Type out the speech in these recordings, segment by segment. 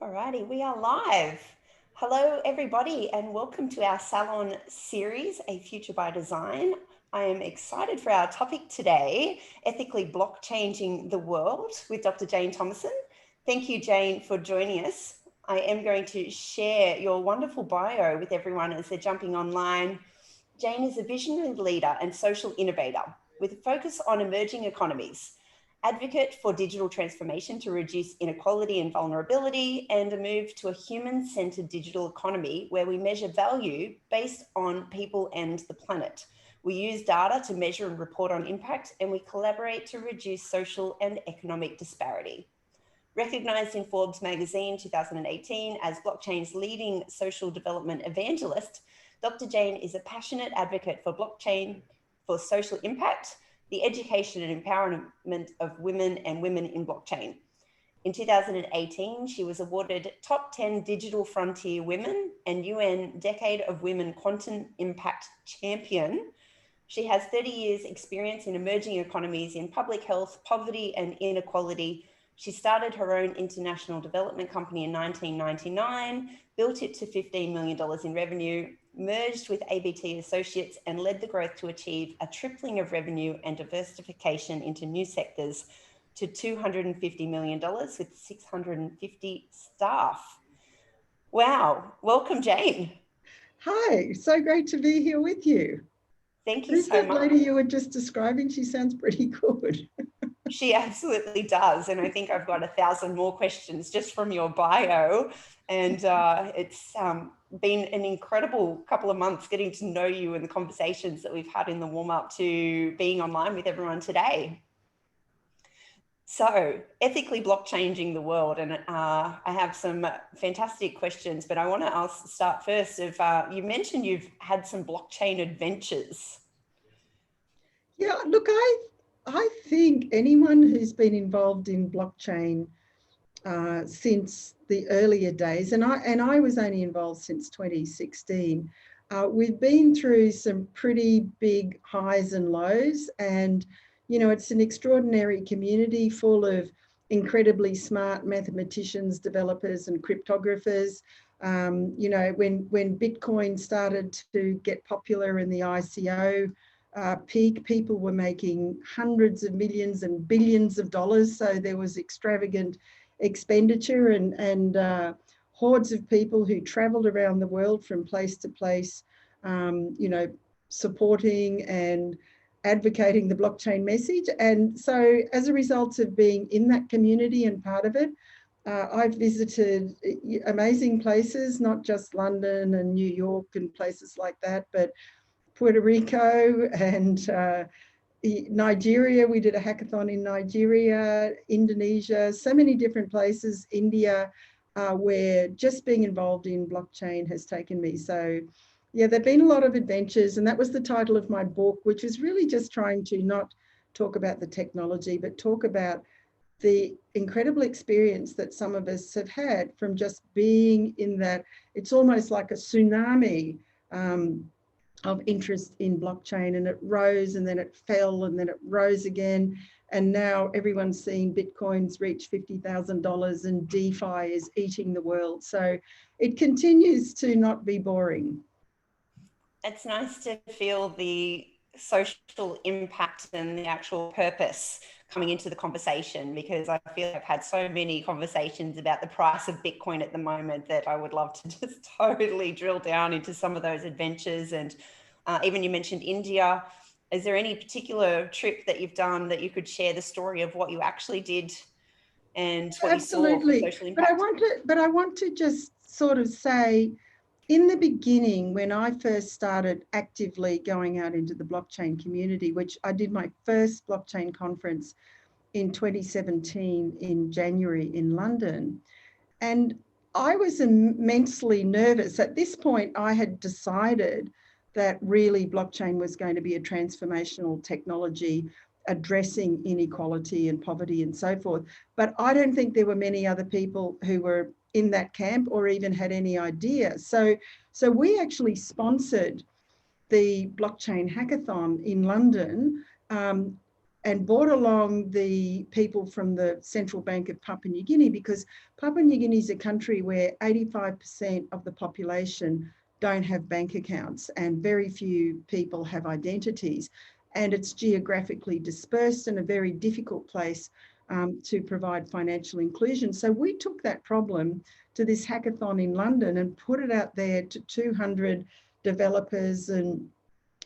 Alrighty, we are live. Hello, everybody, and welcome to our Salon series, A Future by Design. I am excited for our topic today, ethically blockchanging the world with Dr. Jane Thomason. Thank you, Jane, for joining us. I am going to share your wonderful bio with everyone as they're jumping online. Jane is a visionary leader and social innovator with a focus on emerging economies, advocate for digital transformation to reduce inequality and vulnerability, and a move to a human-centered digital economy where we measure value based on people and the planet. We use data to measure and report on impact, and we collaborate to reduce social and economic disparity. Recognized in Forbes magazine 2018 as blockchain's leading social development evangelist, Dr. Jane is a passionate advocate for blockchain for social impact, the education and empowerment of women and women in blockchain. In 2018, she was awarded Top 10 Digital Frontier Women and UN Decade of Women Quantum Impact Champion. She has 30 years experience in emerging economies in public health, poverty and inequality. She started her own international development company in 1999, built it to $15 million in revenue, merged with ABT Associates and led the growth to achieve a tripling of revenue and diversification into new sectors to $250 million with 650 staff. Wow. Welcome, Jane. Hi, so great to be here with you. Thank you Who's so that much. lady you were just describing? She sounds pretty good. She absolutely does. And I think I've got 1,000 more questions just from your bio. And it's been an incredible couple of months getting to know you and the conversations that we've had in the warm up to being online with everyone today. So, ethically blockchanging the world. And I have some fantastic questions, but I want to start first. If you mentioned you've had some blockchain adventures. Yeah, look, I think anyone who's been involved in blockchain since the earlier days, and I was only involved since 2016, we've been through some pretty big highs and lows, and you know, it's an extraordinary community full of incredibly smart mathematicians, developers and cryptographers. You know, when Bitcoin started to get popular in the ICO peak, people were making hundreds of millions and billions of dollars. So there was extravagant expenditure and hordes of people who traveled around the world from place to place, you know, supporting and advocating the blockchain message. And so as a result of being in that community and part of it, I've visited amazing places, not just London and New York and places like that, but Puerto Rico and Nigeria. We did a hackathon in Nigeria, Indonesia, so many different places, India, where just being involved in blockchain has taken me. So yeah, there've been a lot of adventures, and that was the title of my book, which is really just trying to not talk about the technology, but talk about the incredible experience that some of us have had from just being in that. It's almost like a tsunami of interest in blockchain, and it rose and then it fell and then it rose again. And now everyone's seeing Bitcoins reach $50,000 and DeFi is eating the world. So it continues to not be boring. It's nice to feel the social impact and the actual purpose coming into the conversation, because I feel I've had so many conversations about the price of Bitcoin at the moment that I would love to just totally drill down into some of those adventures. And even you mentioned India. Is there any particular trip that you've done that you could share the story of what you actually did and what Absolutely. You saw for social impact? But I want to just sort of say, in the beginning, when I first started actively going out into the blockchain community, which I did my first blockchain conference in 2017 in January in London, and I was immensely nervous. At this point, I had decided that really blockchain was going to be a transformational technology addressing inequality and poverty and so forth. But I don't think there were many other people who were in that camp or even had any idea. So we actually sponsored the blockchain hackathon in London and brought along the people from the Central Bank of Papua New Guinea, because Papua New Guinea is a country where 85% of the population don't have bank accounts and very few people have identities. And it's geographically dispersed and a very difficult place to provide financial inclusion. So we took that problem to this hackathon in London and put it out there to 200 developers and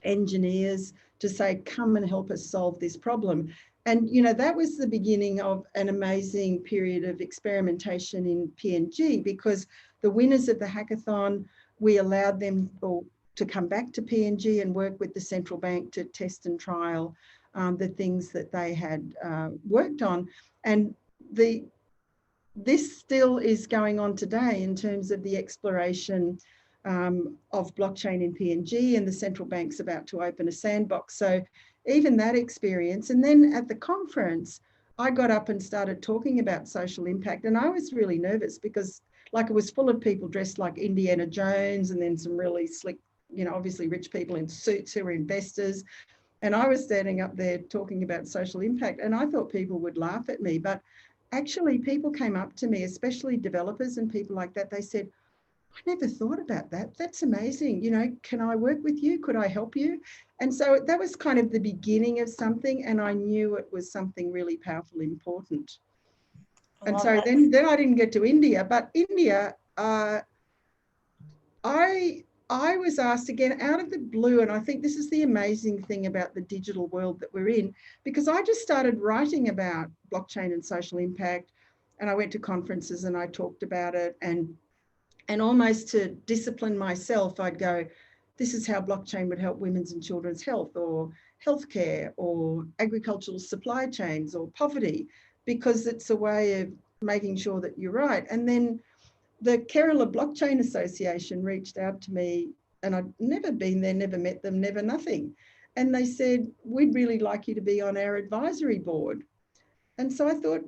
engineers to say, come and help us solve this problem. And, you know, that was the beginning of an amazing period of experimentation in PNG, because the winners of the hackathon, we allowed them to come back to PNG and work with the central bank to test and trial the things that they had worked on. And this still is going on today in terms of the exploration of blockchain in PNG, and the central bank's about to open a sandbox. So even that experience. And then at the conference, I got up and started talking about social impact. And I was really nervous because like it was full of people dressed like Indiana Jones, and then some really slick, you know, obviously rich people in suits who were investors. And I was standing up there talking about social impact, and I thought people would laugh at me. But actually people came up to me, especially developers and people like that. They said, I never thought about that. That's amazing. You know, can I work with you? Could I help you? And so that was kind of the beginning of something, and I knew it was something really powerful, important. And so then I didn't get to India, but India, I was asked again out of the blue, and I think this is the amazing thing about the digital world that we're in, because I just started writing about blockchain and social impact, and I went to conferences and I talked about it, and almost to discipline myself, I'd go, this is how blockchain would help women's and children's health, or healthcare, or agricultural supply chains, or poverty, because it's a way of making sure that you're right. And then the Kerala Blockchain Association reached out to me, and I'd never been there, never met them, never nothing. And they said, we'd really like you to be on our advisory board. And so I thought,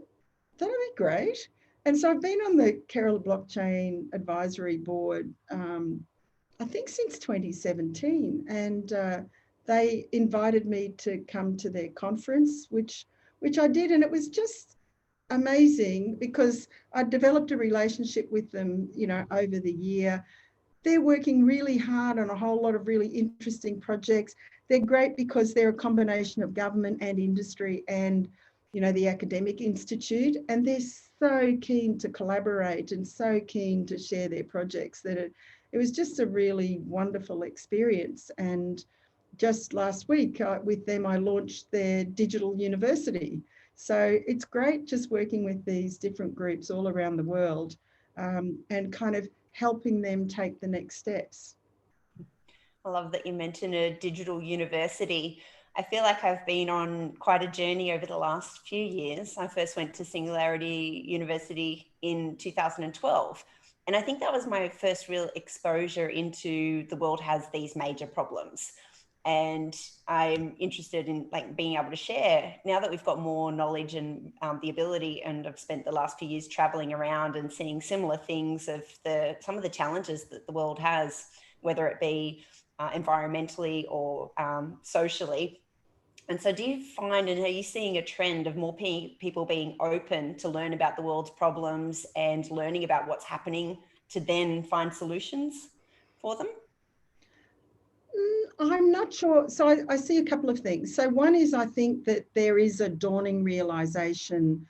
that'd be great. And so I've been on the Kerala Blockchain Advisory Board, I think since 2017. And they invited me to come to their conference, which I did. And it was just amazing because I developed a relationship with them, you know, over the year. They're working really hard on a whole lot of really interesting projects. They're great because they're a combination of government and industry and, you know, the academic institute, and they're so keen to collaborate and so keen to share their projects that it was just a really wonderful experience. And just last week with them, I launched their digital university. So it's great just working with these different groups all around the world and kind of helping them take the next steps. I love that you mentioned a digital university. I feel like I've been on quite a journey over the last few years. I first went to Singularity University in 2012. And I think that was my first real exposure into the world has these major problems. And I'm interested in like being able to share now that we've got more knowledge and the ability, and I've spent the last few years traveling around and seeing similar things of some of the challenges that the world has, whether it be environmentally or socially. And so do you find, and are you seeing a trend of more people being open to learn about the world's problems and learning about what's happening to then find solutions for them? I'm not sure. So I see a couple of things. So one is I think that there is a dawning realization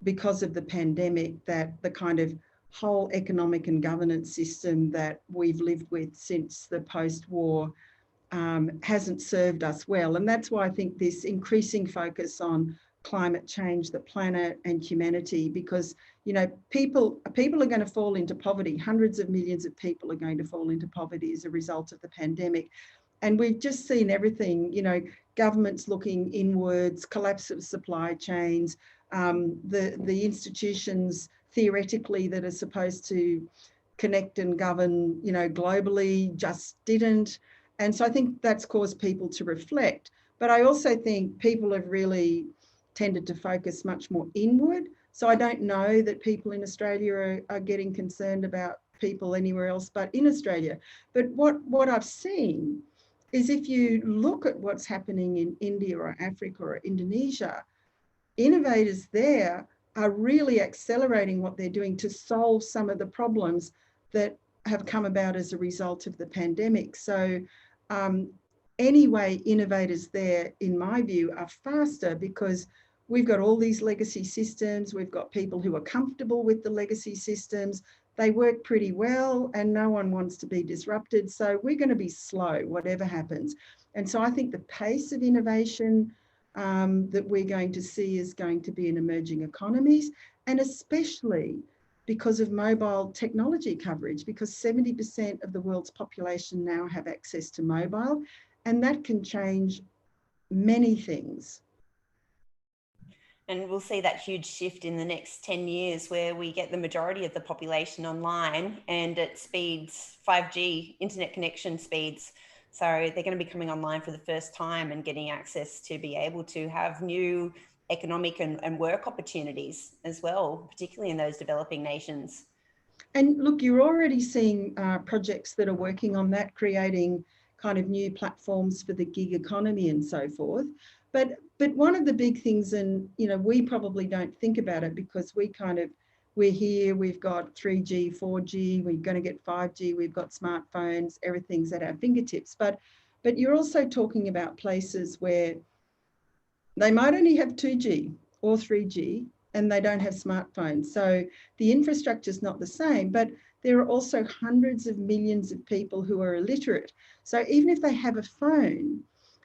because of the pandemic that the kind of whole economic and governance system that we've lived with since the post-war hasn't served us well. And that's why I think this increasing focus on climate change, the planet and humanity, because, you know, people are going to fall into poverty. Hundreds of millions of people are going to fall into poverty as a result of the pandemic. And we've just seen everything, you know, governments looking inwards, collapse of supply chains, the institutions theoretically that are supposed to connect and govern, you know, globally just didn't. And so I think that's caused people to reflect. But I also think people have really tended to focus much more inward. So I don't know that people in Australia are getting concerned about people anywhere else but in Australia. But what I've seen is if you look at what's happening in India or Africa or Indonesia, innovators there are really accelerating what they're doing to solve some of the problems that have come about as a result of the pandemic. So anyway, innovators there, in my view, are faster because we've got all these legacy systems. We've got people who are comfortable with the legacy systems. They work pretty well and no one wants to be disrupted. So we're going to be slow, whatever happens. And so I think the pace of innovation that we're going to see is going to be in emerging economies, and especially because of mobile technology coverage, because 70% of the world's population now have access to mobile, and that can change many things. And we'll see that huge shift in the next 10 years where we get the majority of the population online and at speeds, 5G internet connection speeds. So they're going to be coming online for the first time and getting access to be able to have new economic and work opportunities as well, particularly in those developing nations. And look, you're already seeing projects that are working on that, creating kind of new platforms for the gig economy and so forth. But one of the big things, and we probably don't think about it because we're here, we've got 3G, 4G, we're going to get 5G, we've got smartphones, everything's at our fingertips. But you're also talking about places where they might only have 2G or 3G and they don't have smartphones. So the infrastructure is not the same, but there are also hundreds of millions of people who are illiterate. So even if they have a phone,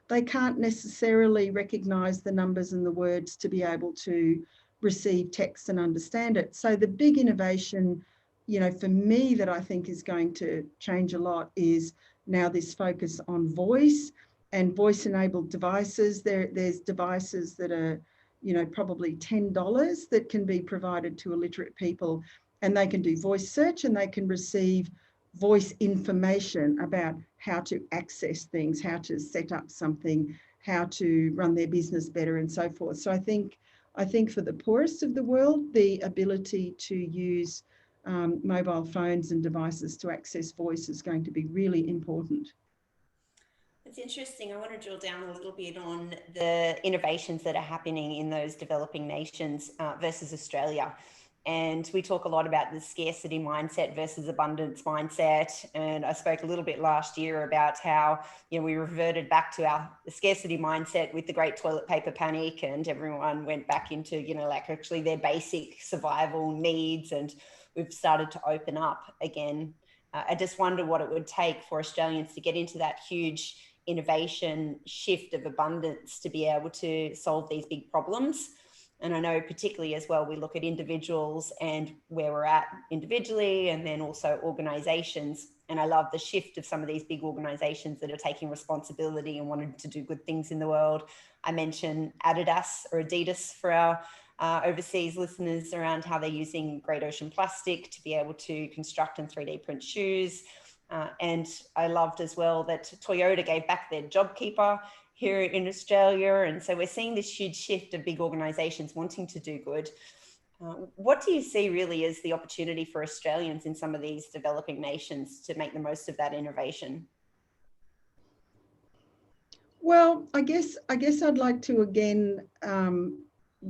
they can't necessarily recognize the numbers and the words to be able to receive text and understand it. So the big innovation, for me, that I think is going to change a lot is now this focus on voice and voice-enabled devices. There's devices that are, probably $10 that can be provided to illiterate people, and they can do voice search and they can receive voice information about how to access things, how to set up something, how to run their business better, and so forth. So I think for the poorest of the world, the ability to use mobile phones and devices to access voice is going to be really important. It's interesting. I want to drill down a little bit on the innovations that are happening in those developing nations versus Australia. And we talk a lot about the scarcity mindset versus abundance mindset. And I spoke a little bit last year about how, we reverted back to our scarcity mindset with the great toilet paper panic, and everyone went back into, actually their basic survival needs. And we've started to open up again. I just wonder what it would take for Australians to get into that huge innovation shift of abundance to be able to solve these big problems. And I know particularly as well, we look at individuals and where we're at individually, and then also organizations. And I love the shift of some of these big organizations that are taking responsibility and wanting to do good things in the world. I mentioned Adidas for our overseas listeners around how they're using Great Ocean plastic to be able to construct and 3D print shoes. And I loved as well that Toyota gave back their JobKeeper here in Australia. And so we're seeing this huge shift of big organisations wanting to do good. What do you see really as the opportunity for Australians in some of these developing nations to make the most of that innovation? Well, I guess I'd like to again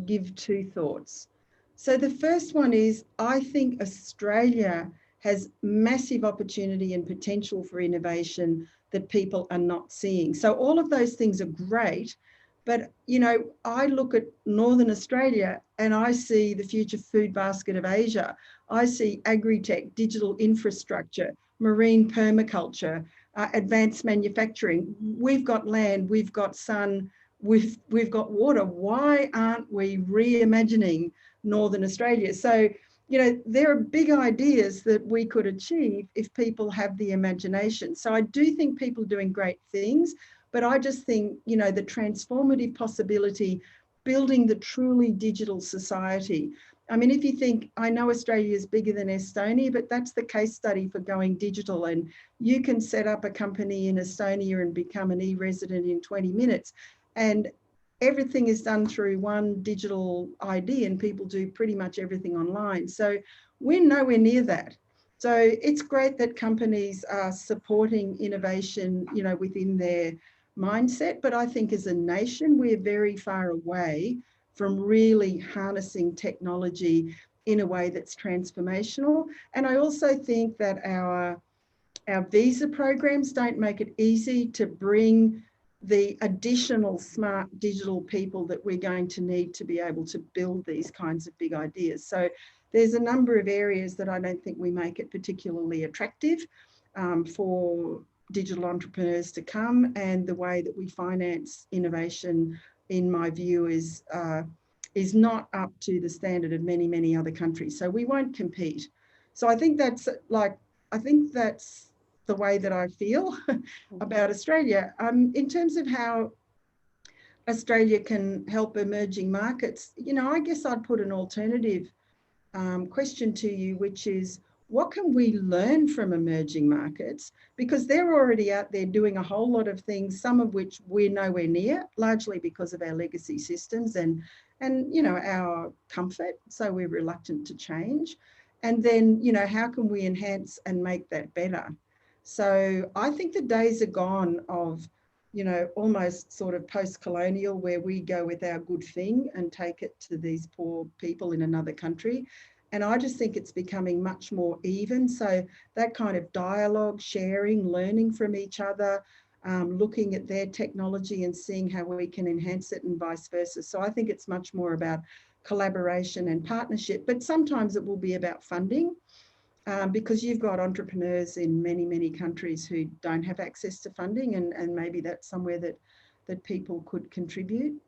give two thoughts. So the first one is, I think Australia has massive opportunity and potential for innovation that people are not seeing. So all of those things are great, but I look at Northern Australia and I see the future food basket of Asia. I see agri-tech, digital infrastructure, marine permaculture, advanced manufacturing. We've got land, we've got sun, we've got water. Why aren't we reimagining Northern Australia? So there are big ideas that we could achieve if people have the imagination. So I do think people are doing great things, but I just think, the transformative possibility, building the truly digital society. I mean, if you think, I know Australia is bigger than Estonia, but that's the case study for going digital. And you can set up a company in Estonia and become an e-resident in 20 minutes. And everything is done through one digital ID, and people do pretty much everything online. So we're nowhere near that. So it's great that companies are supporting innovation, you know, within their mindset. But I think as a nation, we're very far away from really harnessing technology in a way that's transformational. And I also think that our visa programs don't make it easy to bring the additional smart digital people that we're going to need to be able to build these kinds of big ideas. So there's a number of areas that I don't think we make it particularly attractive for digital entrepreneurs to come, and the way that we finance innovation, in my view, is not up to the standard of many, many other countries. So we won't compete. So I think that's the way that I feel about Australia. In terms of how Australia can help emerging markets, you know, I guess I'd put an alternative question to you, which is, what can we learn from emerging markets? Because they're already out there doing a whole lot of things, some of which we're nowhere near, largely because of our legacy systems and you know, our comfort. So we're reluctant to change. And then, you know, how can we enhance and make that better? So I think the days are gone of, you know, almost sort of post-colonial, where we go with our good thing and take it to these poor people in another country. And I just think it's becoming much more even. So that kind of dialogue, sharing, learning from each other, looking at their technology and seeing how we can enhance it, and vice versa. So I think it's much more about collaboration and partnership, but sometimes it will be about funding. Because you've got entrepreneurs in many, many countries who don't have access to funding, and maybe that's somewhere that people could contribute.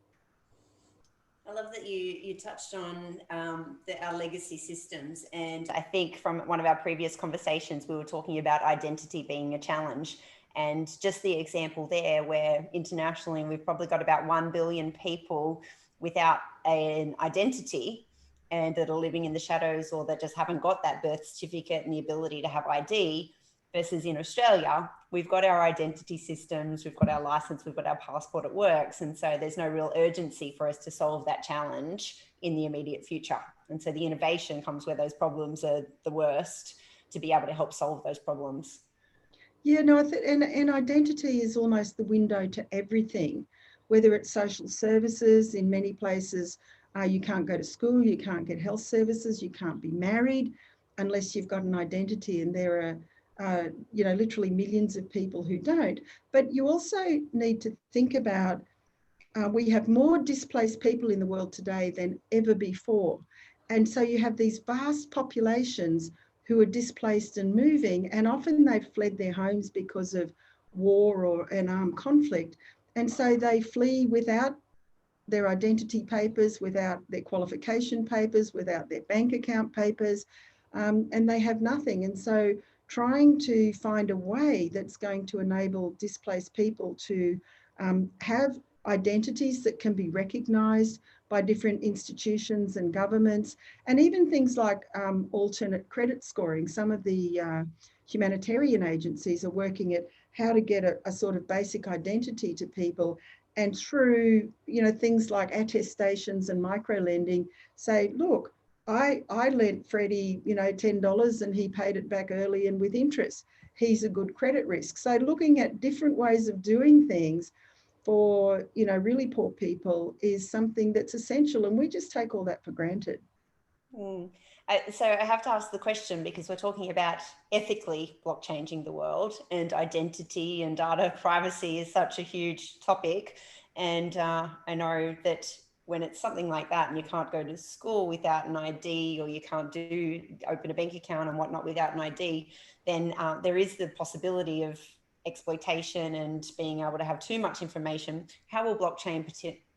I love that you touched on our legacy systems, and I think from one of our previous conversations we were talking about identity being a challenge, and just the example there where internationally we've probably got about 1 billion people without an identity and that are living in the shadows, or that just haven't got that birth certificate and the ability to have ID. Versus in Australia, we've got our identity systems, we've got our license, we've got our passport, it works. And so there's no real urgency for us to solve that challenge in the immediate future. And so the innovation comes where those problems are the worst, to be able to help solve those problems. Yeah, no, and identity is almost the window to everything, whether it's social services. In many places, you can't go to school, you can't get health services, you can't be married unless you've got an identity. And there are you know, literally millions of people who don't. But you also need to think about, we have more displaced people in the world today than ever before. And so you have these vast populations who are displaced and moving, and often they've fled their homes because of war or an armed conflict. And so they flee without their identity papers, without their qualification papers, without their bank account papers, and they have nothing. And so trying to find a way that's going to enable displaced people to have identities that can be recognised by different institutions and governments, and even things like alternate credit scoring. Some of the humanitarian agencies are working at how to get a sort of basic identity to people, and through, you know, things like attestations and micro lending, say, look, I lent Freddie, you know, $10 and he paid it back early and with interest. He's a good credit risk. So looking at different ways of doing things for, you know, really poor people is something that's essential, and we just take all that for granted. So I have to ask the question, because we're talking about ethically blockchanging the world, and identity and data privacy is such a huge topic. And I know that when it's something like that and you can't go to school without an ID, or you can't open a bank account and whatnot without an ID, then there is the possibility of exploitation and being able to have too much information. How will blockchain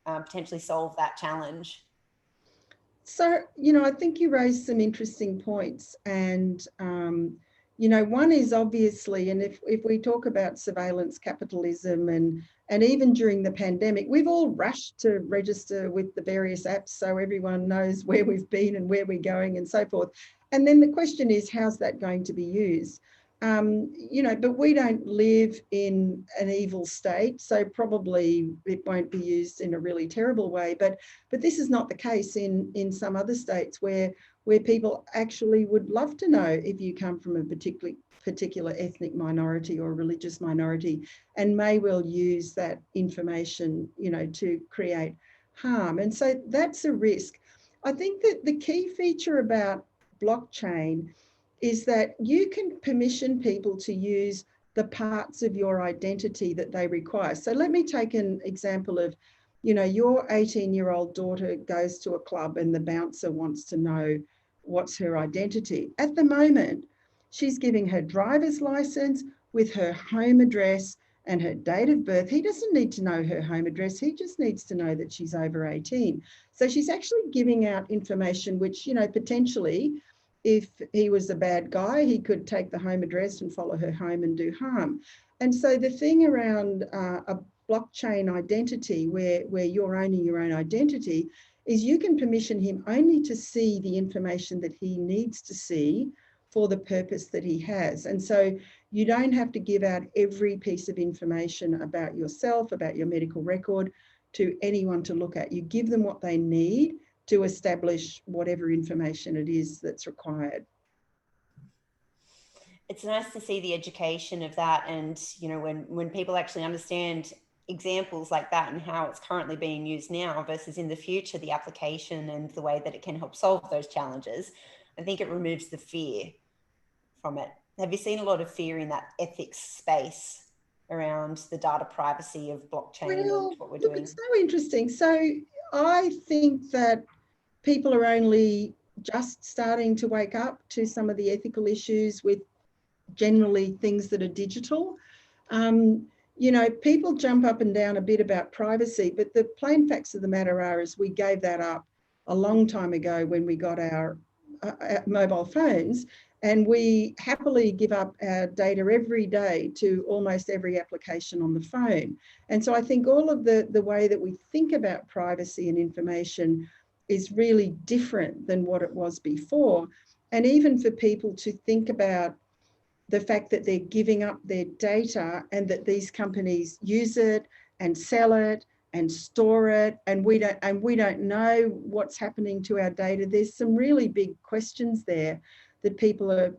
potentially solve that challenge? So, you know, I think you raised some interesting points. And, you know, one is obviously, and if we talk about surveillance capitalism, and even during the pandemic, we've all rushed to register with the various apps so everyone knows where we've been and where we're going and so forth. And then the question is, how's that going to be used? You know, but we don't live in an evil state, so probably it won't be used in a really terrible way. But this is not the case in some other states, where where people actually would love to know if you come from a particular ethnic minority or religious minority, and may well use that information, to create harm. And so that's a risk. I think that the key feature about blockchain is that you can permission people to use the parts of your identity that they require. So let me take an example of, your 18-year-old daughter goes to a club and the bouncer wants to know what's her identity. At the moment, she's giving her driver's license with her home address and her date of birth. He doesn't need to know her home address. He just needs to know that she's over 18. So she's actually giving out information which, potentially, if he was a bad guy, he could take the home address and follow her home and do harm. And so the thing around a blockchain identity where you're owning your own identity is you can permission him only to see the information that he needs to see for the purpose that he has. And so you don't have to give out every piece of information about yourself, about your medical record, to anyone to look at. You give them what they need to establish whatever information it is that's required. It's nice to see the education of that, and when people actually understand examples like that and how it's currently being used now versus in the future, the application and the way that it can help solve those challenges, I think it removes the fear from it. Have you seen a lot of fear in that ethics space around the data privacy of blockchain and what we're Look, doing? it's so interesting. So I think that people are only just starting to wake up to some of the ethical issues with generally things that are digital. People jump up and down a bit about privacy, but the plain facts of the matter are is we gave that up a long time ago when we got our mobile phones, and we happily give up our data every day to almost every application on the phone. And so I think all of the way that we think about privacy and information is really different than what it was before. And even for people to think about the fact that they're giving up their data and that these companies use it and sell it and store it, and we don't know what's happening to our data. There's some really big questions there that people are,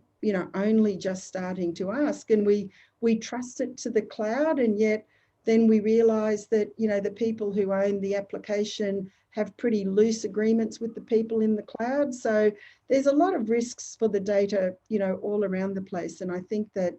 only just starting to ask. And we trust it to the cloud, and yet then we realise that, the people who own the application have pretty loose agreements with the people in the cloud. So there's a lot of risks for the data, all around the place. And I think that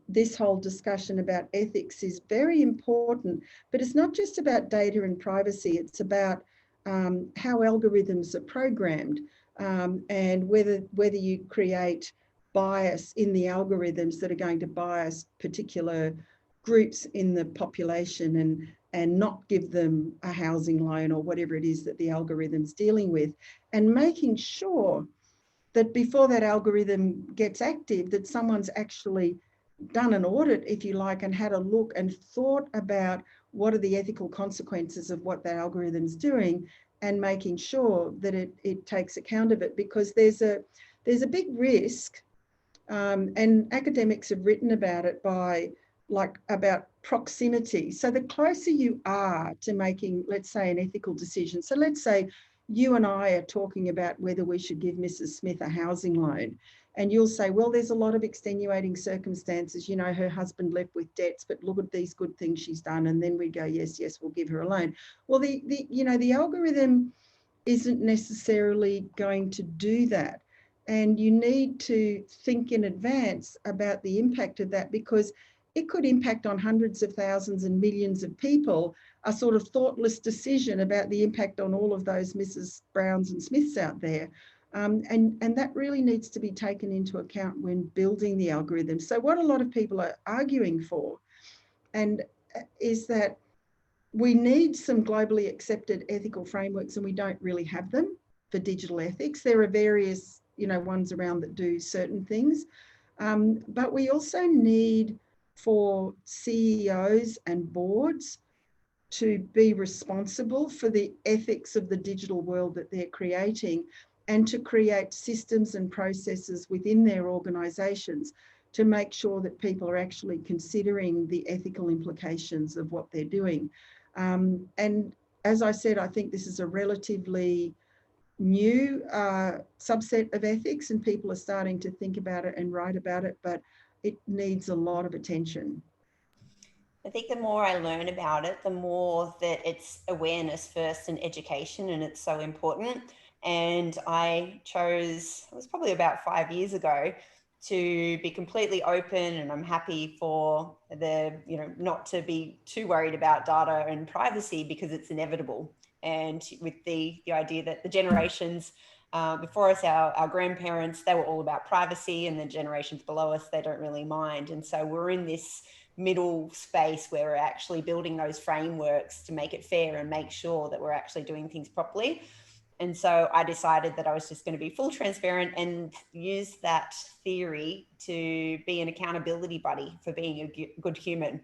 this whole discussion about ethics is very important, but it's not just about data and privacy. It's about how algorithms are programmed, and whether you create bias in the algorithms that are going to bias particular groups in the population and not give them a housing loan or whatever it is that the algorithm's dealing with, and making sure that before that algorithm gets active, that someone's actually done an audit, if you like, and had a look and thought about what are the ethical consequences of what that algorithm's doing, and making sure that it takes account of it. Because there's a big risk, and academics have written about it about proximity. So the closer you are to making, let's say, an ethical decision. So let's say you and I are talking about whether we should give Mrs. Smith a housing loan. And you'll say, well, there's a lot of extenuating circumstances. Her husband left with debts, but look at these good things she's done. And then we go, yes, we'll give her a loan. Well, the algorithm isn't necessarily going to do that. And you need to think in advance about the impact of that, because it could impact on hundreds of thousands and millions of people, a sort of thoughtless decision about the impact on all of those Mrs. Browns and Smiths out there. And that really needs to be taken into account when building the algorithm. So what a lot of people are arguing for is that we need some globally accepted ethical frameworks, and we don't really have them for digital ethics. There are various, ones around that do certain things. But we also need for CEOs and boards to be responsible for the ethics of the digital world that they're creating, and to create systems and processes within their organisations to make sure that people are actually considering the ethical implications of what they're doing. And as I said, I think this is a relatively new subset of ethics, and people are starting to think about it and write about it, but it needs a lot of attention. I think the more I learn about it, the more that it's awareness first and education, and it's so important. And I chose, it was probably about 5 years ago, to be completely open, and I'm happy for not to be too worried about data and privacy because it's inevitable. And with the idea that the generations before us, our grandparents, they were all about privacy, and the generations below us, they don't really mind. And so we're in this middle space where we're actually building those frameworks to make it fair and make sure that we're actually doing things properly. And so I decided that I was just going to be full transparent and use that theory to be an accountability buddy for being a good human.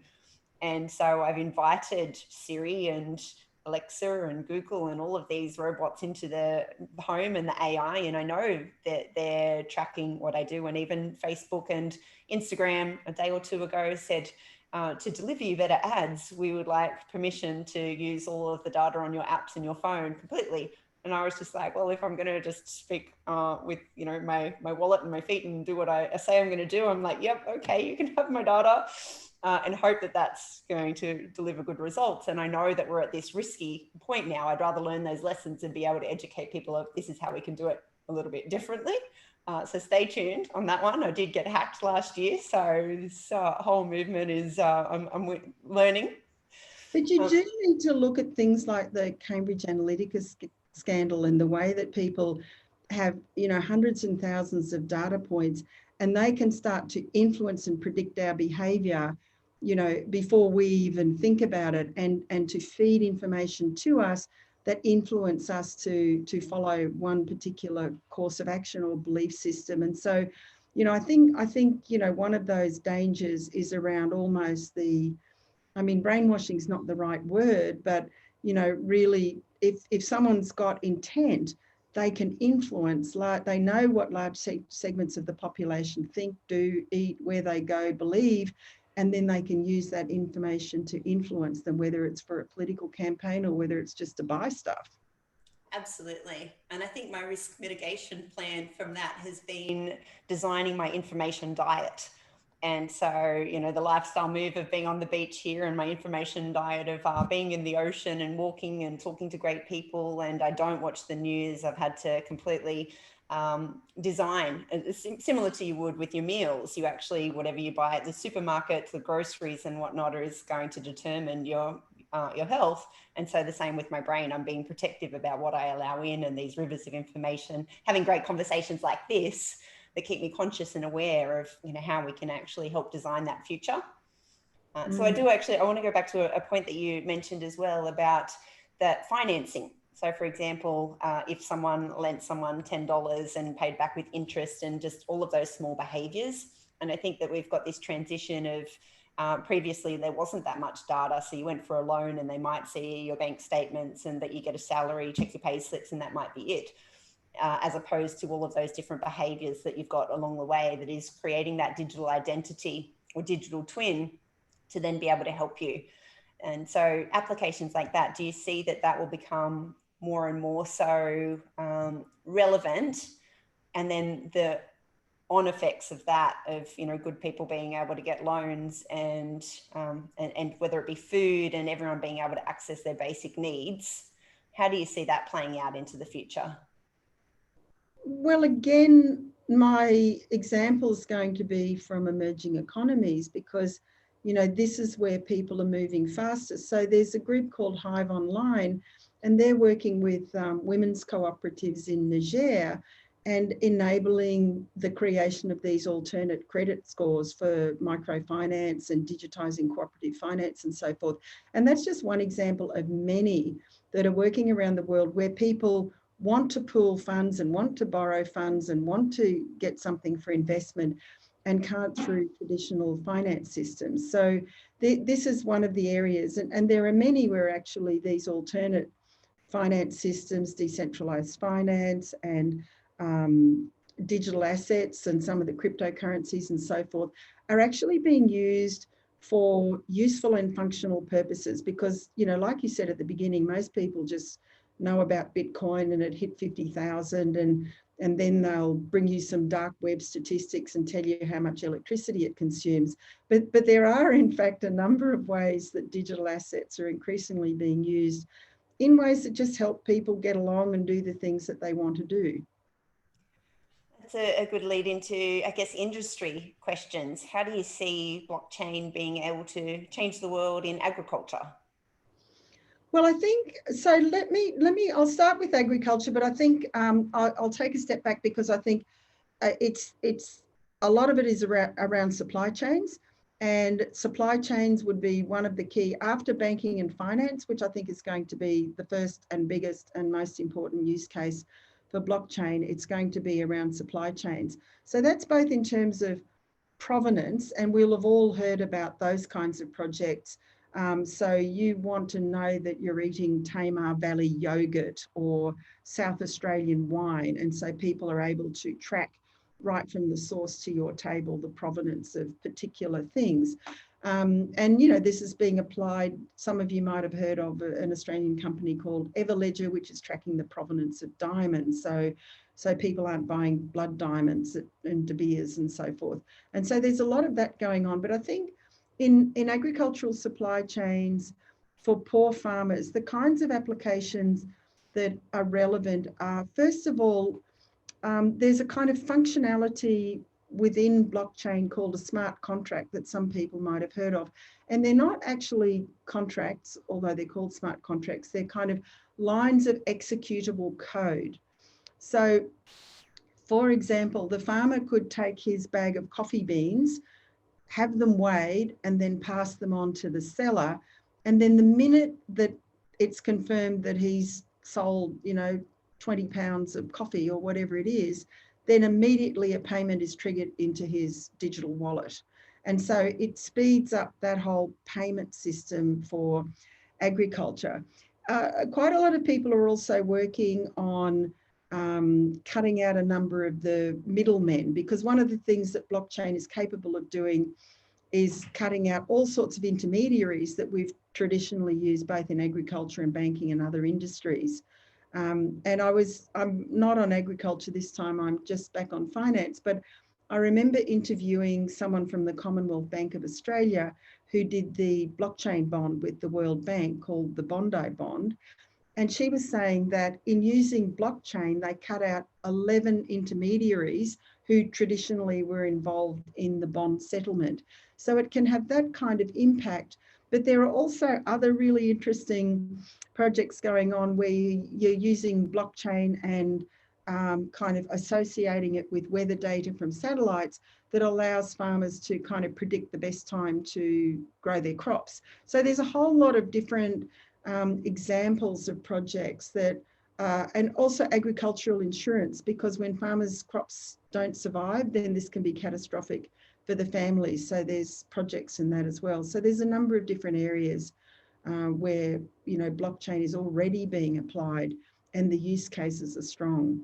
And so I've invited Siri and Alexa and Google and all of these robots into the home and the AI. And I know that they're tracking what I do. And even Facebook and Instagram a day or two ago said, to deliver you better ads, we would like permission to use all of the data on your apps and your phone completely. And I was just like, well, if I'm going to just speak with, my wallet and my feet and do what I say I'm going to do, I'm like, yep, okay, you can have my data, and hope that that's going to deliver good results. And I know that we're at this risky point now. I'd rather learn those lessons and be able to educate people of this is how we can do it a little bit differently. So stay tuned on that one. I did get hacked last year, so this whole movement is I'm learning. But you do need to look at things like the Cambridge Analytica scandal and the way that people have, hundreds and thousands of data points, and they can start to influence and predict our behavior, before we even think about it, and to feed information to us that influence us to follow one particular course of action or belief system. And so, I think, one of those dangers is around almost brainwashing is not the right word, but, really, if someone's got intent, they can influence, they know what large segments of the population think, do, eat, where they go, believe, and then they can use that information to influence them, whether it's for a political campaign or whether it's just to buy stuff. Absolutely. And I think my risk mitigation plan from that has been designing my information diet. And so, the lifestyle move of being on the beach here, and my information diet of being in the ocean and walking and talking to great people. And I don't watch the news. I've had to completely design, similar to you would with your meals. You actually, whatever you buy at the supermarket, the groceries and whatnot is going to determine your health. And so the same with my brain. I'm being protective about what I allow in, and these rivers of information, having great conversations like this that keep me conscious and aware of, how we can actually help design that future. So I want to go back to a point that you mentioned as well about that financing. So for example, if someone lent someone $10 and paid back with interest, and just all of those small behaviors. And I think that we've got this transition of previously there wasn't that much data. So you went for a loan and they might see your bank statements and that you get a salary, check your pay slips, and that might be it. As opposed to all of those different behaviors that you've got along the way, that is creating that digital identity or digital twin to then be able to help you. And so applications like that, do you see that will become more and more so relevant? And then the on effects of that, of good people being able to get loans, and whether it be food and everyone being able to access their basic needs, how do you see that playing out into the future? Well, again, my example is going to be from emerging economies, because, this is where people are moving fastest. So there's a group called Hive Online, and they're working with women's cooperatives in Niger and enabling the creation of these alternate credit scores for microfinance and digitising cooperative finance and so forth. And that's just one example of many that are working around the world, where people want to pool funds and want to borrow funds and want to get something for investment and can't through traditional finance systems. So this is one of the areas, and there are many where actually these alternate finance systems, decentralized finance and digital assets and some of the cryptocurrencies and so forth, are actually being used for useful and functional purposes. Because, like you said at the beginning, most people just know about Bitcoin and it hit 50,000, and then they'll bring you some dark web statistics and tell you how much electricity it consumes. But there are, in fact, a number of ways that digital assets are increasingly being used in ways that just help people get along and do the things that they want to do. That's a good lead into, I guess, industry questions. How do you see blockchain being able to change the world in agriculture? Well, I think so. I'll start with agriculture, but I think I'll take a step back because I think it's a lot of it is around supply chains, and supply chains would be one of the key after banking and finance, which I think is going to be the first and biggest and most important use case for blockchain. It's going to be around supply chains. So that's both in terms of provenance, and we'll have all heard about those kinds of projects. So you want to know that you're eating Tamar Valley yogurt or South Australian wine, and so people are able to track right from the source to your table the provenance of particular things. And you know, this is being applied. Some of you might have heard of an Australian company called Everledger, which is tracking the provenance of diamonds. So people aren't buying blood diamonds and De Beers and so forth. And so there's a lot of that going on. But I think in agricultural supply chains for poor farmers, the kinds of applications that are relevant are, first of all, there's a kind of functionality within blockchain called a smart contract that some people might have heard of. And they're not actually contracts, although they're called smart contracts. They're kind of lines of executable code. So, for example, the farmer could take his bag of coffee beans, have them weighed, and then pass them on to the seller. And then the minute that it's confirmed that he's sold, 20 pounds of coffee or whatever it is, then immediately a payment is triggered into his digital wallet. And so it speeds up that whole payment system for agriculture. Quite a lot of people are also working on cutting out a number of the middlemen, because one of the things that blockchain is capable of doing is cutting out all sorts of intermediaries that we've traditionally used both in agriculture and banking and other industries. And I'm not on agriculture this time, I'm just back on finance, but I remember interviewing someone from the Commonwealth Bank of Australia who did the blockchain bond with the World Bank called the Bondi Bond. And she was saying that in using blockchain, they cut out 11 intermediaries who traditionally were involved in the bond settlement. So it can have that kind of impact. But there are also other really interesting projects going on where you're using blockchain and kind of associating it with weather data from satellites that allows farmers to kind of predict the best time to grow their crops. So there's a whole lot of different examples of projects that, and also agricultural insurance, because when farmers' crops don't survive, then this can be catastrophic for the families. So there's projects in that as well. So there's a number of different areas where, blockchain is already being applied and the use cases are strong.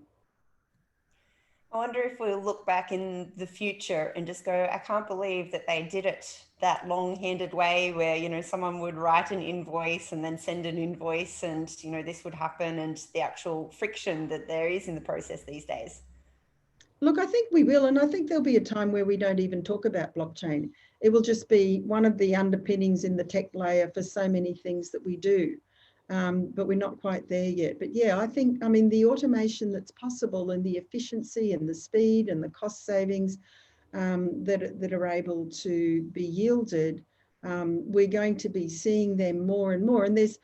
I wonder if we'll look back in the future and just go, I can't believe that they did it that long-handed way where, someone would write an invoice and then send an invoice and, this would happen, and the actual friction that there is in the process these days. Look, I think we will, and I think there'll be a time where we don't even talk about blockchain. It will just be one of the underpinnings in the tech layer for so many things that we do. But we're not quite there yet. But yeah, I mean, the automation that's possible and the efficiency and the speed and the cost savings that are able to be yielded, we're going to be seeing them more and more. And there's,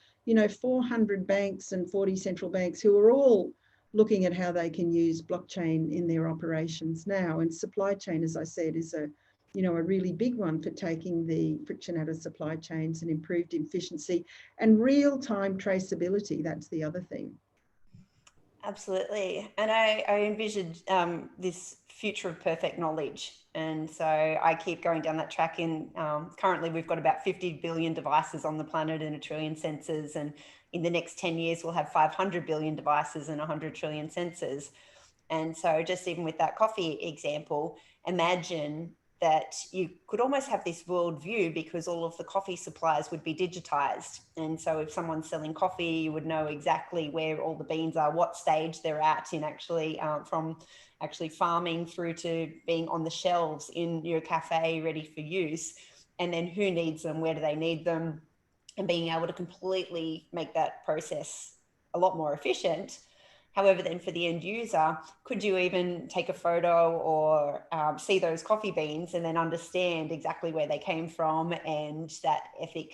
400 banks and 40 central banks who are all looking at how they can use blockchain in their operations now. And supply chain, as I said, is a really big one for taking the friction out of supply chains and improved efficiency and real-time traceability. That's the other thing. Absolutely. And I envisioned this future of perfect knowledge. And so I keep going down that track. Currently, we've got about 50 billion devices on the planet and 1 trillion sensors. And in the next 10 years, we'll have 500 billion devices and 100 trillion sensors. And so just even with that coffee example, imagine that you could almost have this world view because all of the coffee supplies would be digitized. And so if someone's selling coffee, you would know exactly where all the beans are, what stage they're at in actually from actually farming through to being on the shelves in your cafe ready for use. And then who needs them, where do they need them, and being able to completely make that process a lot more efficient. However, then for the end user, could you even take a photo or see those coffee beans and then understand exactly where they came from and that the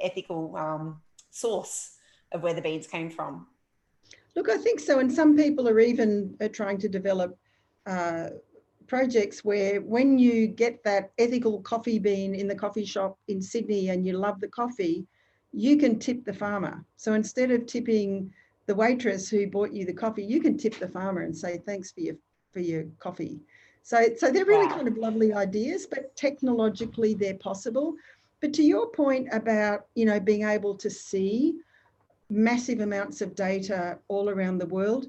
ethical source of where the beans came from? Look, I think so. And some people are even trying to develop projects where when you get that ethical coffee bean in the coffee shop in Sydney and you love the coffee, you can tip the farmer. So instead of tipping the waitress who bought you the coffee, you can tip the farmer and say thanks for your coffee. So they're really kind of lovely ideas, but technologically they're possible. But to your point about, being able to see massive amounts of data all around the world,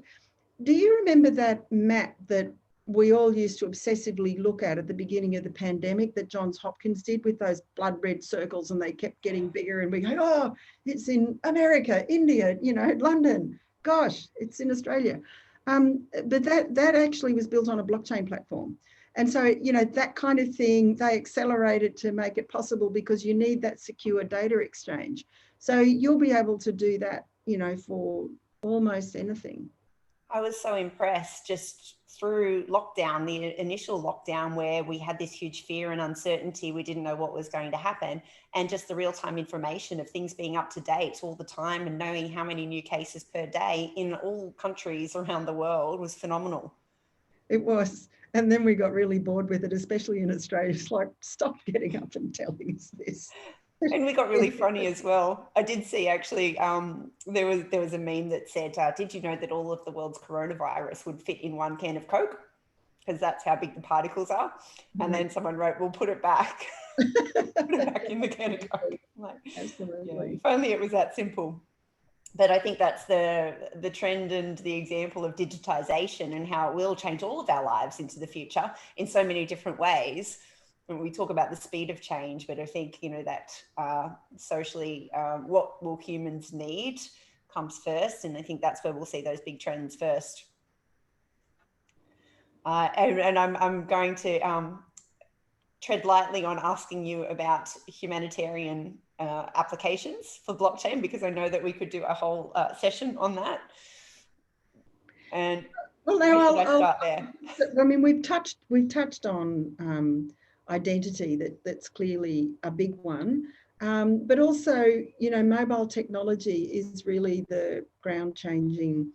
do you remember that map that we all used to obsessively look at the beginning of the pandemic that Johns Hopkins did with those blood red circles, and they kept getting bigger and we go, oh, it's in America, India, London, gosh, it's in Australia. But that actually was built on a blockchain platform. And so, that kind of thing, they accelerate it to make it possible because you need that secure data exchange. So you'll be able to do that, for almost anything. I was so impressed just through lockdown, the initial lockdown where we had this huge fear and uncertainty. We didn't know what was going to happen. And just the real time information of things being up to date all the time and knowing how many new cases per day in all countries around the world was phenomenal. It was. And then we got really bored with it, especially in Australia. It's like, stop getting up and telling us this. And we got really funny as well. I did see actually, there was a meme that said, did you know that all of the world's coronavirus would fit in one can of Coke? Because that's how big the particles are. And then someone wrote, we'll put it back. Put it back in the can of Coke. Like, Absolutely. Yeah, if only it was that simple. But I think that's the trend and the example of digitization and how it will change all of our lives into the future in so many different ways. And we talk about the speed of change, but I think, that socially, what will humans need comes first. And I think that's where we'll see those big trends first. And I'm going to tread lightly on asking you about humanitarian applications for blockchain, because I know that we could do a whole session on that. And well, now I'll start there. I mean, we've touched on identity. That's clearly a big one, but also, mobile technology is really the ground-changing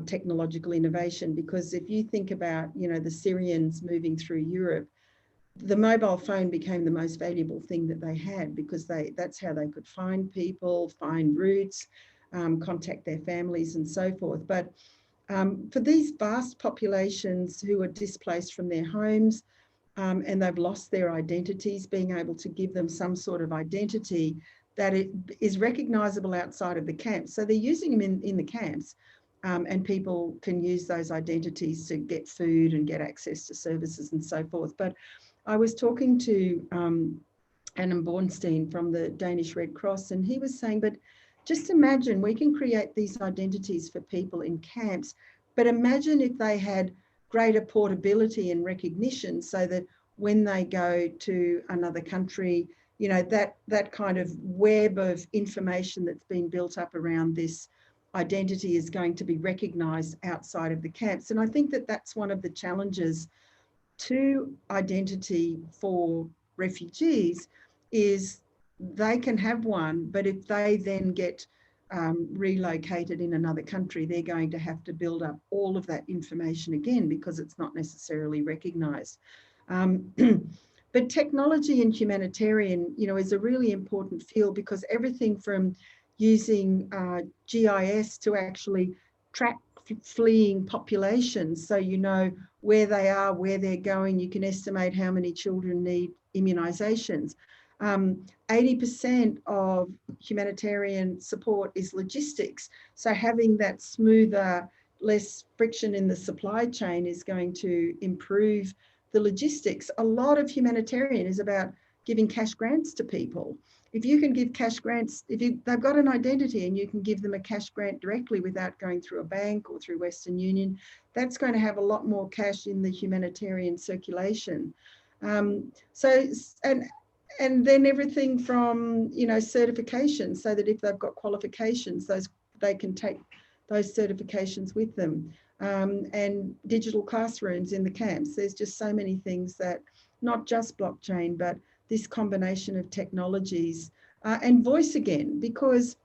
technological innovation. Because if you think about, the Syrians moving through Europe, the mobile phone became the most valuable thing that they had, because that's how they could find people, find routes, contact their families and so forth. But for these vast populations who are displaced from their homes and they've lost their identities, being able to give them some sort of identity that it is recognisable outside of the camps. So they're using them in the camps, and people can use those identities to get food and get access to services and so forth. But I was talking to Anna Bornstein from the Danish Red Cross, and he was saying, but just imagine, we can create these identities for people in camps, but imagine if they had greater portability and recognition, so that when they go to another country, that kind of web of information that's been built up around this identity is going to be recognised outside of the camps. And I think that that's one of the challenges to identity for refugees, is they can have one, but if they then get relocated in another country, they're going to have to build up all of that information again, because it's not necessarily recognised. But technology and humanitarian, is a really important field, because everything from using GIS to actually track fleeing populations, so where they are, where they're going, you can estimate how many children need immunisations. 80% of humanitarian support is logistics. So having that smoother, less friction in the supply chain is going to improve the logistics. A lot of humanitarian is about giving cash grants to people. If you can give cash grants, they've got an identity and you can give them a cash grant directly without going through a bank or through Western Union, that's going to have a lot more cash in the humanitarian circulation. So, and then everything from, you know, certifications, so that if they've got qualifications, they can take those certifications with them. And digital classrooms in the camps. There's just so many things that, not just blockchain, but this combination of technologies, and voice again, because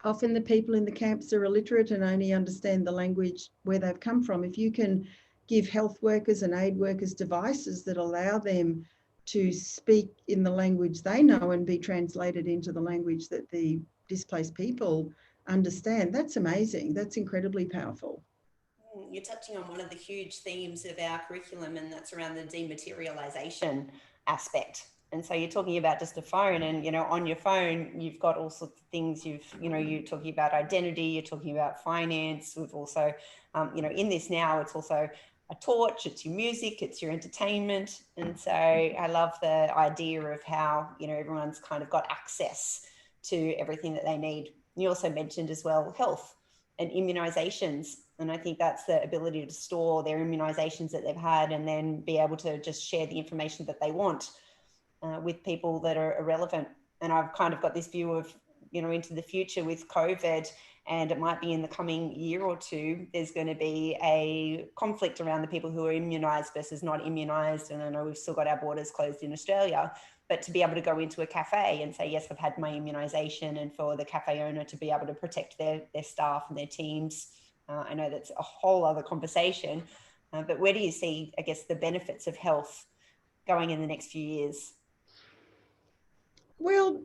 often the people in the camps are illiterate and only understand the language where they've come from. If you can give health workers and aid workers devices that allow them to speak in the language they know and be translated into the language that the displaced people understand, that's amazing. That's incredibly powerful. You're touching on one of the huge themes of our curriculum, and that's around the dematerialization aspect. And so you're talking about just a phone, and, you know, on your phone, you've got all sorts of things. You're talking about identity, you're talking about finance. We've also, in this now, it's also a torch, it's your music, it's your entertainment. And so I love the idea of how, everyone's kind of got access to everything that they need. You also mentioned as well, health and immunizations. And I think that's the ability to store their immunizations that they've had and then be able to just share the information that they want with people that are irrelevant. And I've kind of got this view of, into the future with COVID, and it might be in the coming year or two, there's going to be a conflict around the people who are immunized versus not immunized. And I know we've still got our borders closed in Australia, but to be able to go into a cafe and say, yes, I've had my immunization, and for the cafe owner to be able to protect their staff and their teams. I know that's a whole other conversation, but where do you see, I guess, the benefits of health going in the next few years? Well,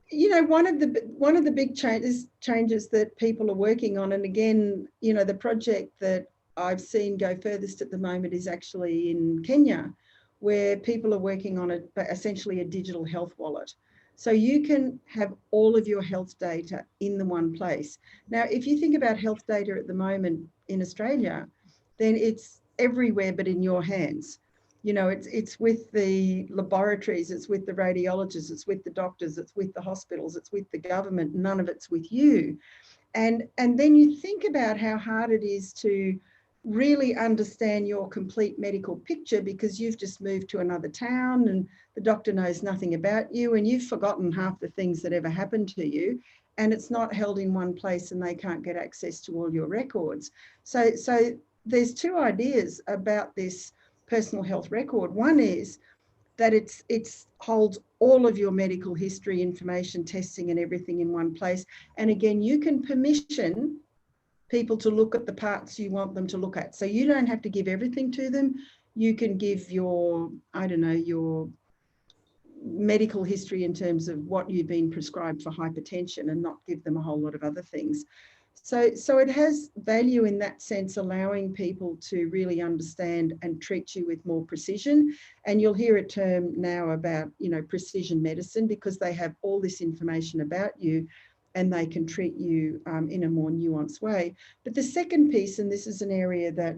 one of the big changes that people are working on, and again, the project that I've seen go furthest at the moment is actually in Kenya, where people are working on essentially a digital health wallet. So you can have all of your health data in the one place. Now, if you think about health data at the moment in Australia, then it's everywhere but in your hands. It's with the laboratories, it's with the radiologists, it's with the doctors, it's with the hospitals, it's with the government. None of it's with you. And then you think about how hard it is to really understand your complete medical picture, because you've just moved to another town and the doctor knows nothing about you, and you've forgotten half the things that ever happened to you, and it's not held in one place and they can't get access to all your records. So there's two ideas about this personal health record. One is that it's holds all of your medical history, information, testing and everything in one place. And again, you can permission people to look at the parts you want them to look at. So you don't have to give everything to them. You can give your medical history in terms of what you've been prescribed for hypertension, and not give them a whole lot of other things. So it has value in that sense, allowing people to really understand and treat you with more precision. And you'll hear a term now about, precision medicine, because they have all this information about you and they can treat you in a more nuanced way. But the second piece, and this is an area that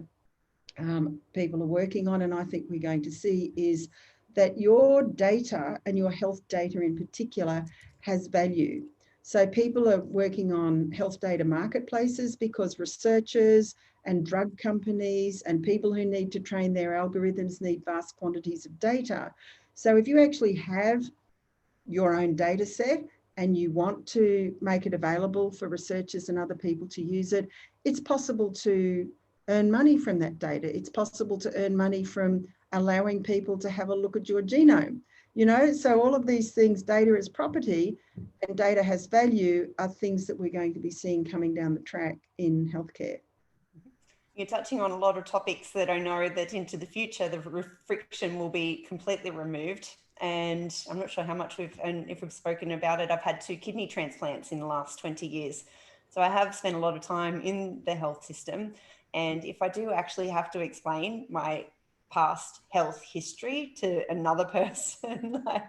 people are working on, and I think we're going to see, is that your data, and your health data in particular, has value. So people are working on health data marketplaces, because researchers and drug companies and people who need to train their algorithms need vast quantities of data. So if you actually have your own data set and you want to make it available for researchers and other people to use it, it's possible to earn money from that data. It's possible to earn money from allowing people to have a look at your genome. So all of these things, data as property and data has value, are things that we're going to be seeing coming down the track in healthcare. You're touching on a lot of topics that I know that into the future, the friction will be completely removed. And I'm not sure how much if we've spoken about it, I've had 2 kidney transplants in the last 20 years. So I have spent a lot of time in the health system. And if I do actually have to explain my past health history to another person. Like,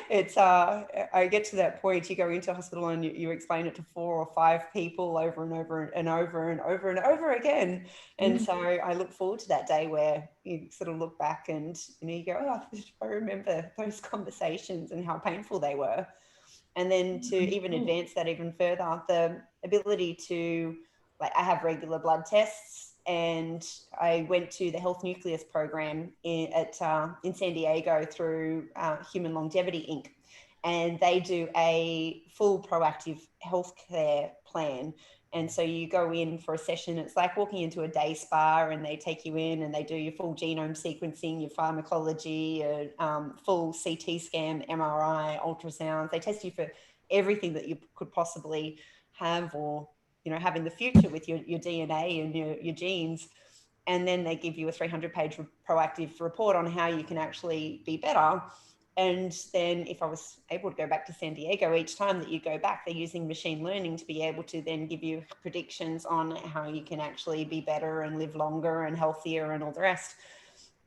it's I get to that point, you go into hospital and you explain it to 4 or 5 people over and over and over and over and over again. And so I look forward to that day where you sort of look back and you go, oh, I remember those conversations and how painful they were. And then to even advance that even further, the ability to, like, I have regular blood tests, and I went to the Health Nucleus program in San Diego through Human Longevity Inc. And they do a full proactive healthcare plan. And so you go in for a session. It's like walking into a day spa, and they take you in and they do your full genome sequencing, your pharmacology, your full CT scan, MRI, ultrasounds. They test you for everything that you could possibly have or have in the future with your DNA and your genes. And then they give you a 300-page proactive report on how you can actually be better. And then if I was able to go back to San Diego, each time that you go back, they're using machine learning to be able to then give you predictions on how you can actually be better and live longer and healthier and all the rest.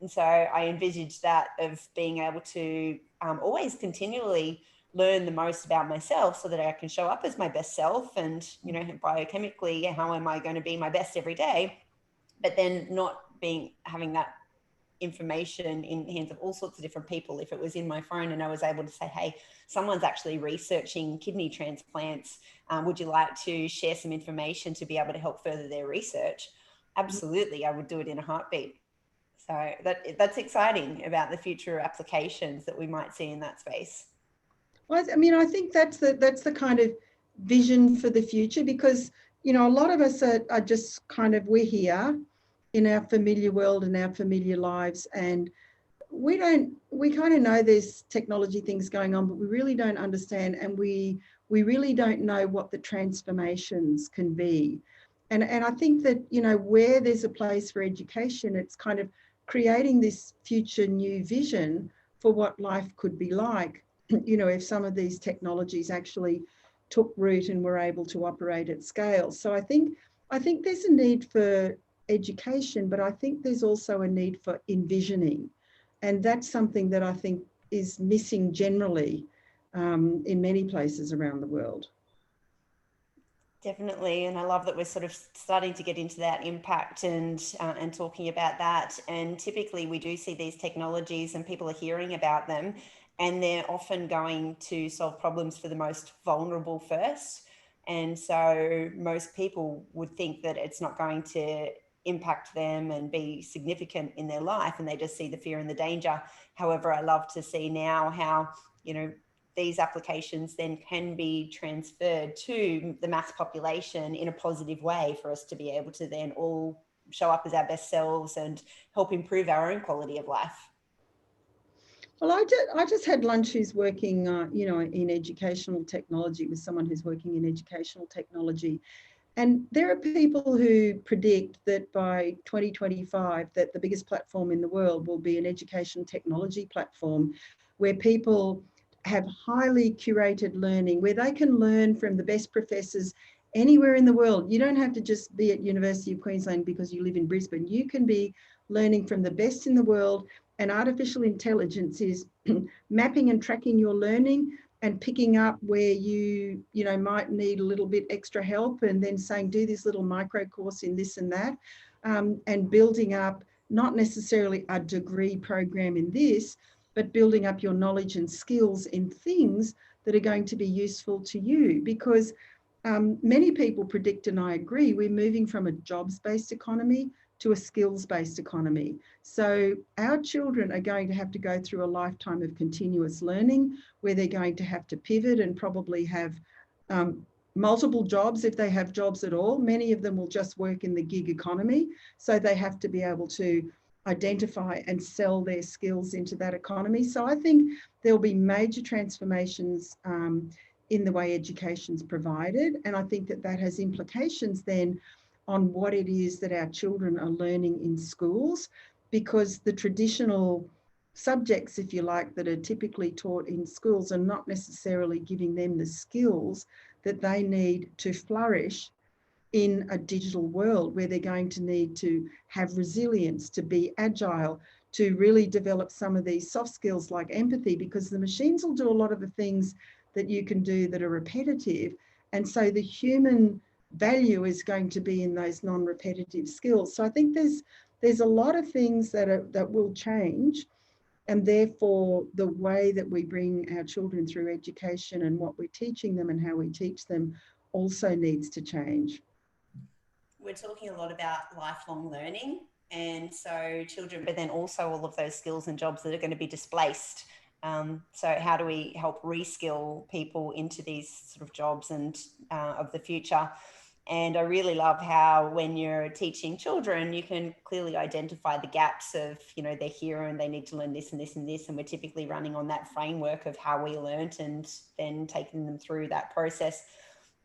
And so I envisaged that of being able to always continually learn the most about myself so that I can show up as my best self. And, biochemically, how am I going to be my best every day? But then not having that information in the hands of all sorts of different people. If it was in my phone and I was able to say, hey, someone's actually researching kidney transplants, would you like to share some information to be able to help further their research? Absolutely, I would do it in a heartbeat. So that's exciting about the future applications that we might see in that space. Well, I mean, I think that's the kind of vision for the future, because a lot of us are just kind of, we're here in our familiar world and our familiar lives, and we kind of know there's technology things going on, but we really don't understand, and we really don't know what the transformations can be. And I think that, where there's a place for education, it's kind of creating this future new vision for what life could be like, if some of these technologies actually took root and were able to operate at scale. So I think there's a need for education, but I think there's also a need for envisioning. And that's something that I think is missing generally in many places around the world. Definitely, and I love that we're sort of starting to get into that impact and talking about that. And typically, we do see these technologies, and people are hearing about them, and they're often going to solve problems for the most vulnerable first. And so, most people would think that it's not going to impact them and be significant in their life, and they just see the fear and the danger. However, I love to see now how these applications then can be transferred to the mass population in a positive way for us to be able to then all show up as our best selves and help improve our own quality of life. Well, I just had lunch who's working, in educational technology, with someone who's working in educational technology. And there are people who predict that by 2025, that the biggest platform in the world will be an education technology platform where people have highly curated learning, where they can learn from the best professors anywhere in the world. You don't have to just be at University of Queensland because you live in Brisbane. You can be learning from the best in the world, and artificial intelligence is mapping and tracking your learning and picking up where you might need a little bit extra help, and then saying, do this little micro course in this and that, and building up not necessarily a degree program in this, but building up your knowledge and skills in things that are going to be useful to you. Because many people predict, and I agree, we're moving from a jobs-based economy to a skills-based economy. So our children are going to have to go through a lifetime of continuous learning, where they're going to have to pivot and probably have multiple jobs, if they have jobs at all. Many of them will just work in the gig economy. So they have to be able to identify and sell their skills into that economy. So I think there'll be major transformations in the way education's provided. And I think that has implications then on what it is that our children are learning in schools, because the traditional subjects, if you like, that are typically taught in schools are not necessarily giving them the skills that they need to flourish in a digital world, where they're going to need to have resilience, to be agile, to really develop some of these soft skills like empathy, because the machines will do a lot of the things that you can do that are repetitive. And so the human value is going to be in those non-repetitive skills. So I think there's a lot of things that will change, and therefore the way that we bring our children through education and what we're teaching them and how we teach them also needs to change. We're talking a lot about lifelong learning, and so children, but then also all of those skills and jobs that are going to be displaced. So how do we help reskill people into these sort of jobs and of the future? And I really love how when you're teaching children, you can clearly identify the gaps of, you know, they're here and they need to learn this and this and this. And we're typically running on that framework of how we learnt and then taking them through that process.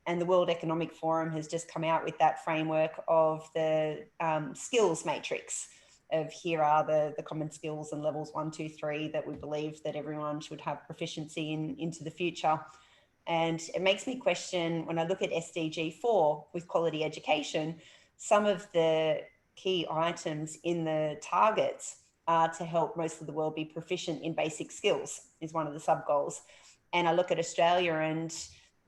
And the World Economic Forum has just come out with that framework of the skills matrix of here are the common skills and levels 1, 2, 3 that we believe that everyone should have proficiency in into the future. And it makes me question, when I look at SDG 4 with quality education, some of the key items in the targets are to help most of the world be proficient in basic skills, is one of the sub goals. And I look at Australia, and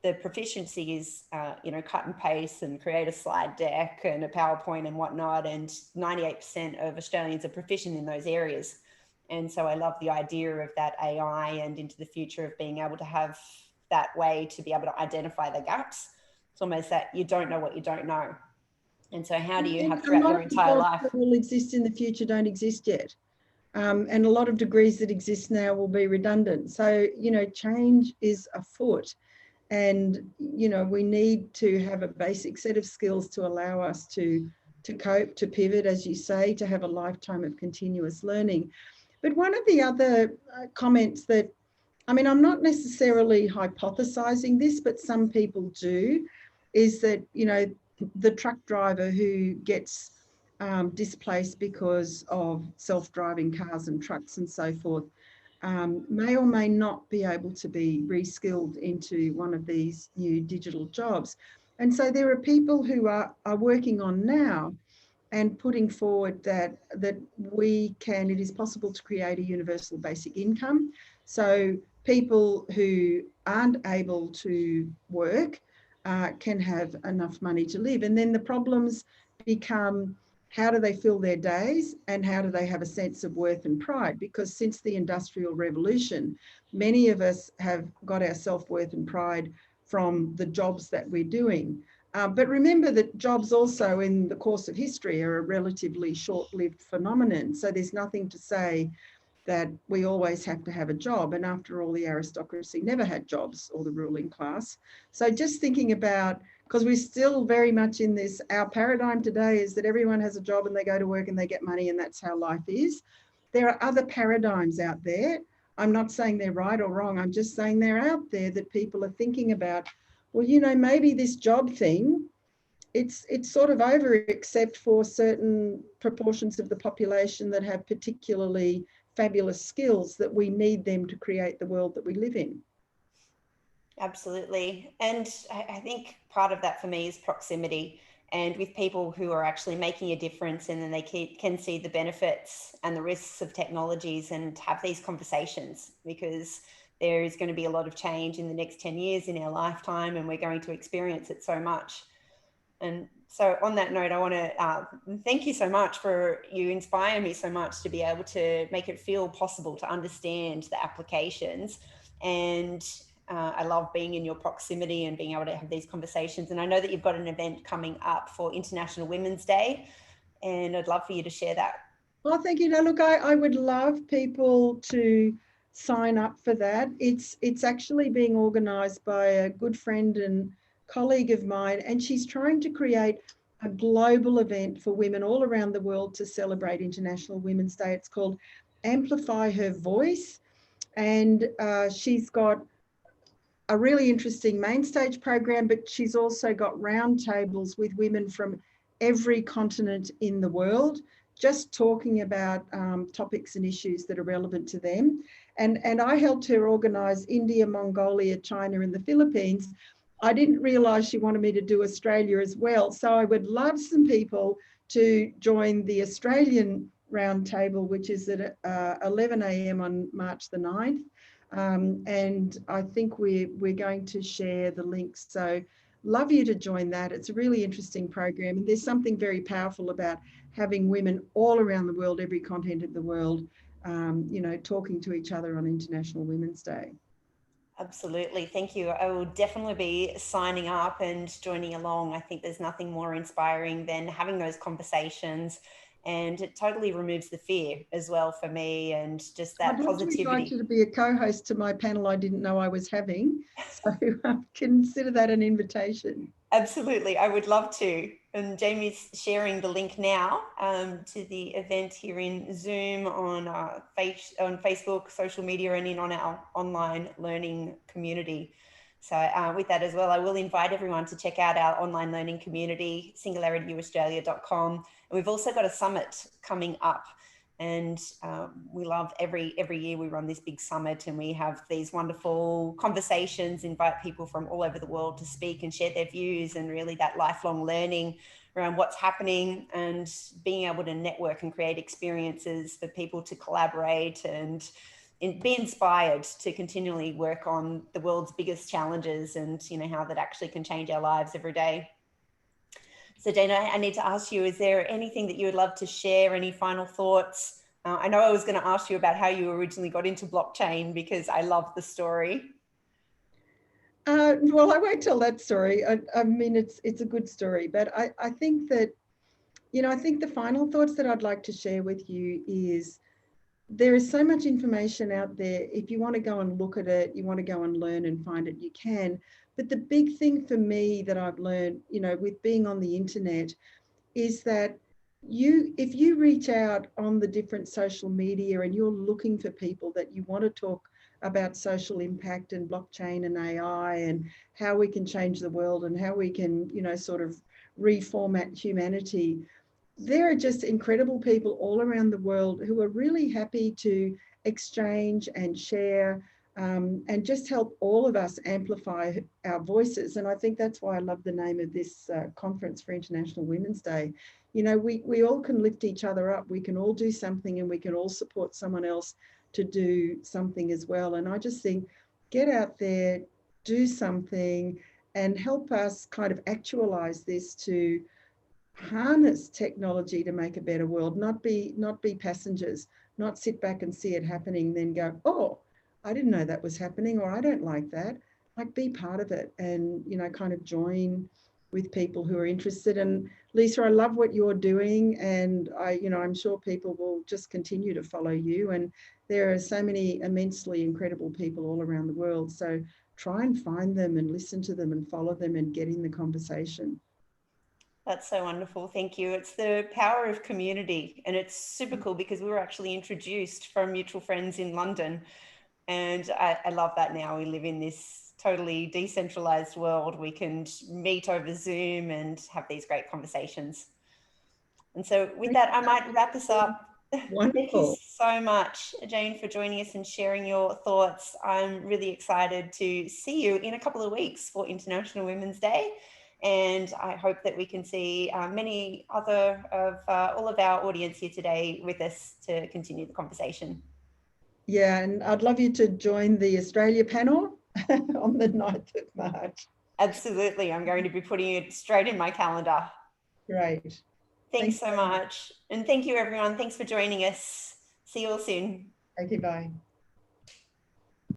the proficiency is, cut and paste and create a slide deck and a PowerPoint and whatnot. And 98% of Australians are proficient in those areas. And so I love the idea of that AI and into the future of being able to have that way to be able to identify the gaps. It's almost that you don't know what you don't know. And so how do you have throughout your entire life? That will exist in the future don't exist yet. And a lot of degrees that exist now will be redundant. So, change is afoot. And, we need to have a basic set of skills to allow us to cope, to pivot, as you say, to have a lifetime of continuous learning. But one of the other comments that, I'm not necessarily hypothesizing this, but some people do, is that, the truck driver who gets displaced because of self-driving cars and trucks and so forth, may or may not be able to be reskilled into one of these new digital jobs. And so there are people who are working on now and putting forward that it is possible to create a universal basic income. So people who aren't able to work can have enough money to live. And then the problems become, how do they fill their days and how do they have a sense of worth and pride? Because since the Industrial Revolution, many of us have got our self-worth and pride from the jobs that we're doing. But remember that jobs also in the course of history are a relatively short-lived phenomenon. So there's nothing to say that we always have to have a job. And after all, the aristocracy never had jobs, or the ruling class. So just thinking about, because we're still very much in this, our paradigm today is that everyone has a job and they go to work and they get money and that's how life is. There are other paradigms out there. I'm not saying they're right or wrong. I'm just saying they're out there that people are thinking about. Well, maybe this job thing, it's sort of over, except for certain proportions of the population that have particularly fabulous skills that we need them to create the world that we live in. Absolutely. And I think part of that for me is proximity, and with people who are actually making a difference, and then they can see the benefits and the risks of technologies and have these conversations, because there is going to be a lot of change in the next 10 years in our lifetime, and we're going to experience it so much. And so on that note, I want to thank you so much you inspire me so much to be able to make it feel possible to understand the applications. And I love being in your proximity and being able to have these conversations. And I know that you've got an event coming up for International Women's Day, and I'd love for you to share that. Well, thank you. Now, look, I would love people to sign up for that. It's actually being organised by a good friend and colleague of mine, and she's trying to create a global event for women all around the world to celebrate International Women's Day. It's called Amplify Her Voice, and she's got a really interesting main stage program, but she's also got roundtables with women from every continent in the world, just talking about topics and issues that are relevant to them. And I helped her organise India, Mongolia, China, and the Philippines. I didn't realise she wanted me to do Australia as well. So I would love some people to join the Australian roundtable, which is at 11 a.m. on March the 9th. And I think we're going to share the links. So love you to join that. It's a really interesting program. And there's something very powerful about having women all around the world, every continent of the world, talking to each other on International Women's Day. Absolutely. Thank you. I will definitely be signing up and joining along. I think there's nothing more inspiring than having those conversations, and it totally removes the fear as well for me, and just that I'd love to invite you positivity. to be a co-host to my panel I didn't know I was having. So consider that an invitation. Absolutely. I would love to. And Jamie's sharing the link now to the event here in Zoom, on Facebook, social media, and in on our online learning community. So with that as well, I will invite everyone to check out our online learning community, singularityaustralia.com. And we've also got a summit coming up. And we love every year we run this big summit, and we have these wonderful conversations, invite people from all over the world to speak and share their views, and really that lifelong learning around what's happening, and being able to network and create experiences for people to collaborate and be inspired to continually work on the world's biggest challenges, and how that actually can change our lives every day. So Dana, I need to ask you, is there anything that you would love to share? Any final thoughts? I know I was going to ask you about how you originally got into blockchain, because I love the story. Well, I won't tell that story. I mean, it's a good story, but I think that, I think the final thoughts that I'd like to share with you is there is so much information out there. If you want to go and look at it, you want to go and learn and find it, you can. But the big thing for me that I've learned, with being on the internet, is that if you reach out on the different social media and you're looking for people that you want to talk about social impact and blockchain and AI and how we can change the world and how we can, sort of reformat humanity, there are just incredible people all around the world who are really happy to exchange and share, and just help all of us amplify our voices. And I think that's why I love the name of this conference for International Women's Day. We all can lift each other up. We can all do something, and we can all support someone else to do something as well. And I just think, get out there, do something, and help us kind of actualize this to harness technology to make a better world, not be passengers, not sit back and see it happening, then go, oh, I didn't know that was happening, or I don't like that. Like, be part of it, and kind of join with people who are interested. And Lisa, I love what you're doing, and I'm sure people will just continue to follow you. And there are so many immensely incredible people all around the world. So try and find them and listen to them and follow them and get in the conversation. That's so wonderful. Thank you. It's the power of community, and it's super cool because we were actually introduced from mutual friends in London, and I love that now. We live in this totally decentralized world. We can meet over Zoom and have these great conversations. And so with that, I might wrap us up. Thank you Wonderful. so much, Jane, for joining us and sharing your thoughts. I'm really excited to see you in a couple of weeks for International Women's Day. And I hope that we can see many other of all of our audience here today with us to continue the conversation. Yeah, and I'd love you to join the Australia panel on the 9th of March. Absolutely. I'm going to be putting it straight in my calendar. Great. Thanks so much. And thank you, everyone. Thanks for joining us. See you all soon. Okay, bye.